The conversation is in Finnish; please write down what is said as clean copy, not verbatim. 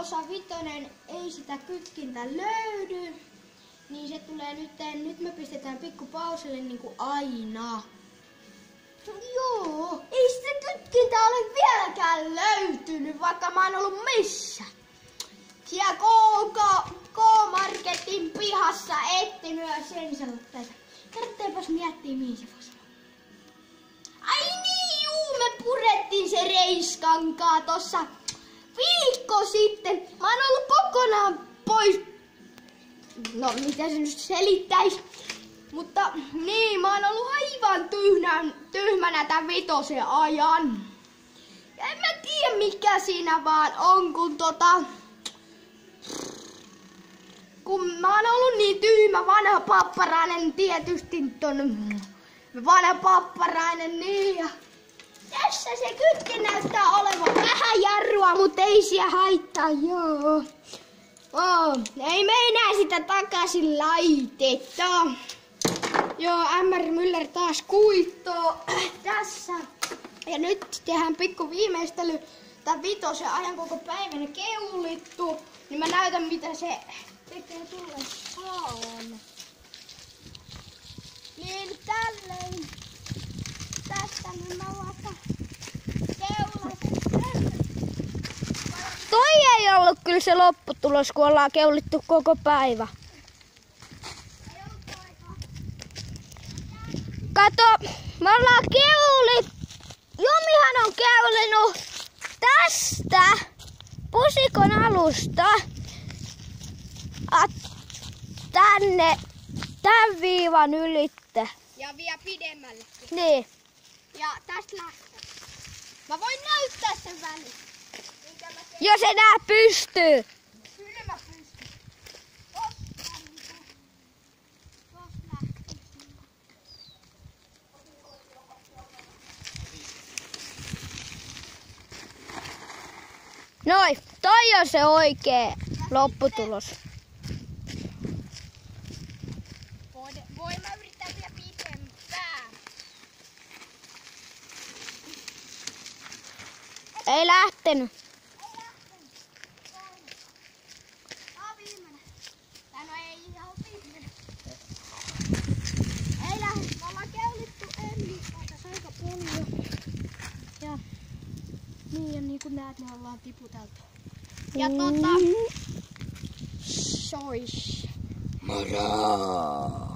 osa 5 ei sitä kytkintä löydy, niin se tulee nyt me pistetään pikku pauselle niinku aina. Joo, ei sitä kytkintä ole vieläkään löytynyt, vaikka mä oon ollut missä. Siellä K-Marketin pihassa etsinyt ja sen selotteita. Tarvitseepas miettiä, mihin se voisi olla. Ai niin, juu, me purettiin se reiskankaa tossa viikko sitten. Mä oon ollut kokonaan pois. No, mitä se nyt selittäis? Mutta niin, mä oon ollut aivan tyhmänä tän 5 ajan. Ja en mä tiedä mikä siinä vaan on, kun mä oon ollut niin tyhmä vanha papparainen tietysti vanha papparainen niin ja tässä se kytkin näyttää olevan vähän jarrua, mutta ei se haittaa, joo. Ei me enää sitä takaisin laiteta. Joo, MR Müller taas kuittoo tässä. Ja nyt tehdään pikku viimeistely. Tän 5 ajan koko päivänä keulittu. Niin mä näytän mitä se tekee tullessaan. Niin tälleen. Tästä niin mä vaikka keulasen. Toi ei ollut kyllä se lopputulos, kun ollaan keulittu koko päivä. Kato, me ollaan Jumihan on keulinut tästä pusikon alusta tänne tämän viivan ylitte. Ja vielä pidemmällekin. Niin. Ja tästä lähtee. Mä voin näyttää sen välin. Jos enää pystyy. Kyllä mä pystyn. Tosta lähtee. Noin, toi on se oikea lopputulos. Voi mä yrittää vielä pitempään. Ei lähtenyt. Tää on viimeinen. Tää no ei ihan viimeinen. Ei lähde. Me ollaan keulittu tässä aika paljon. Ja niin kuin näet, me ollaan tiputeltu. Ja sois. Moro!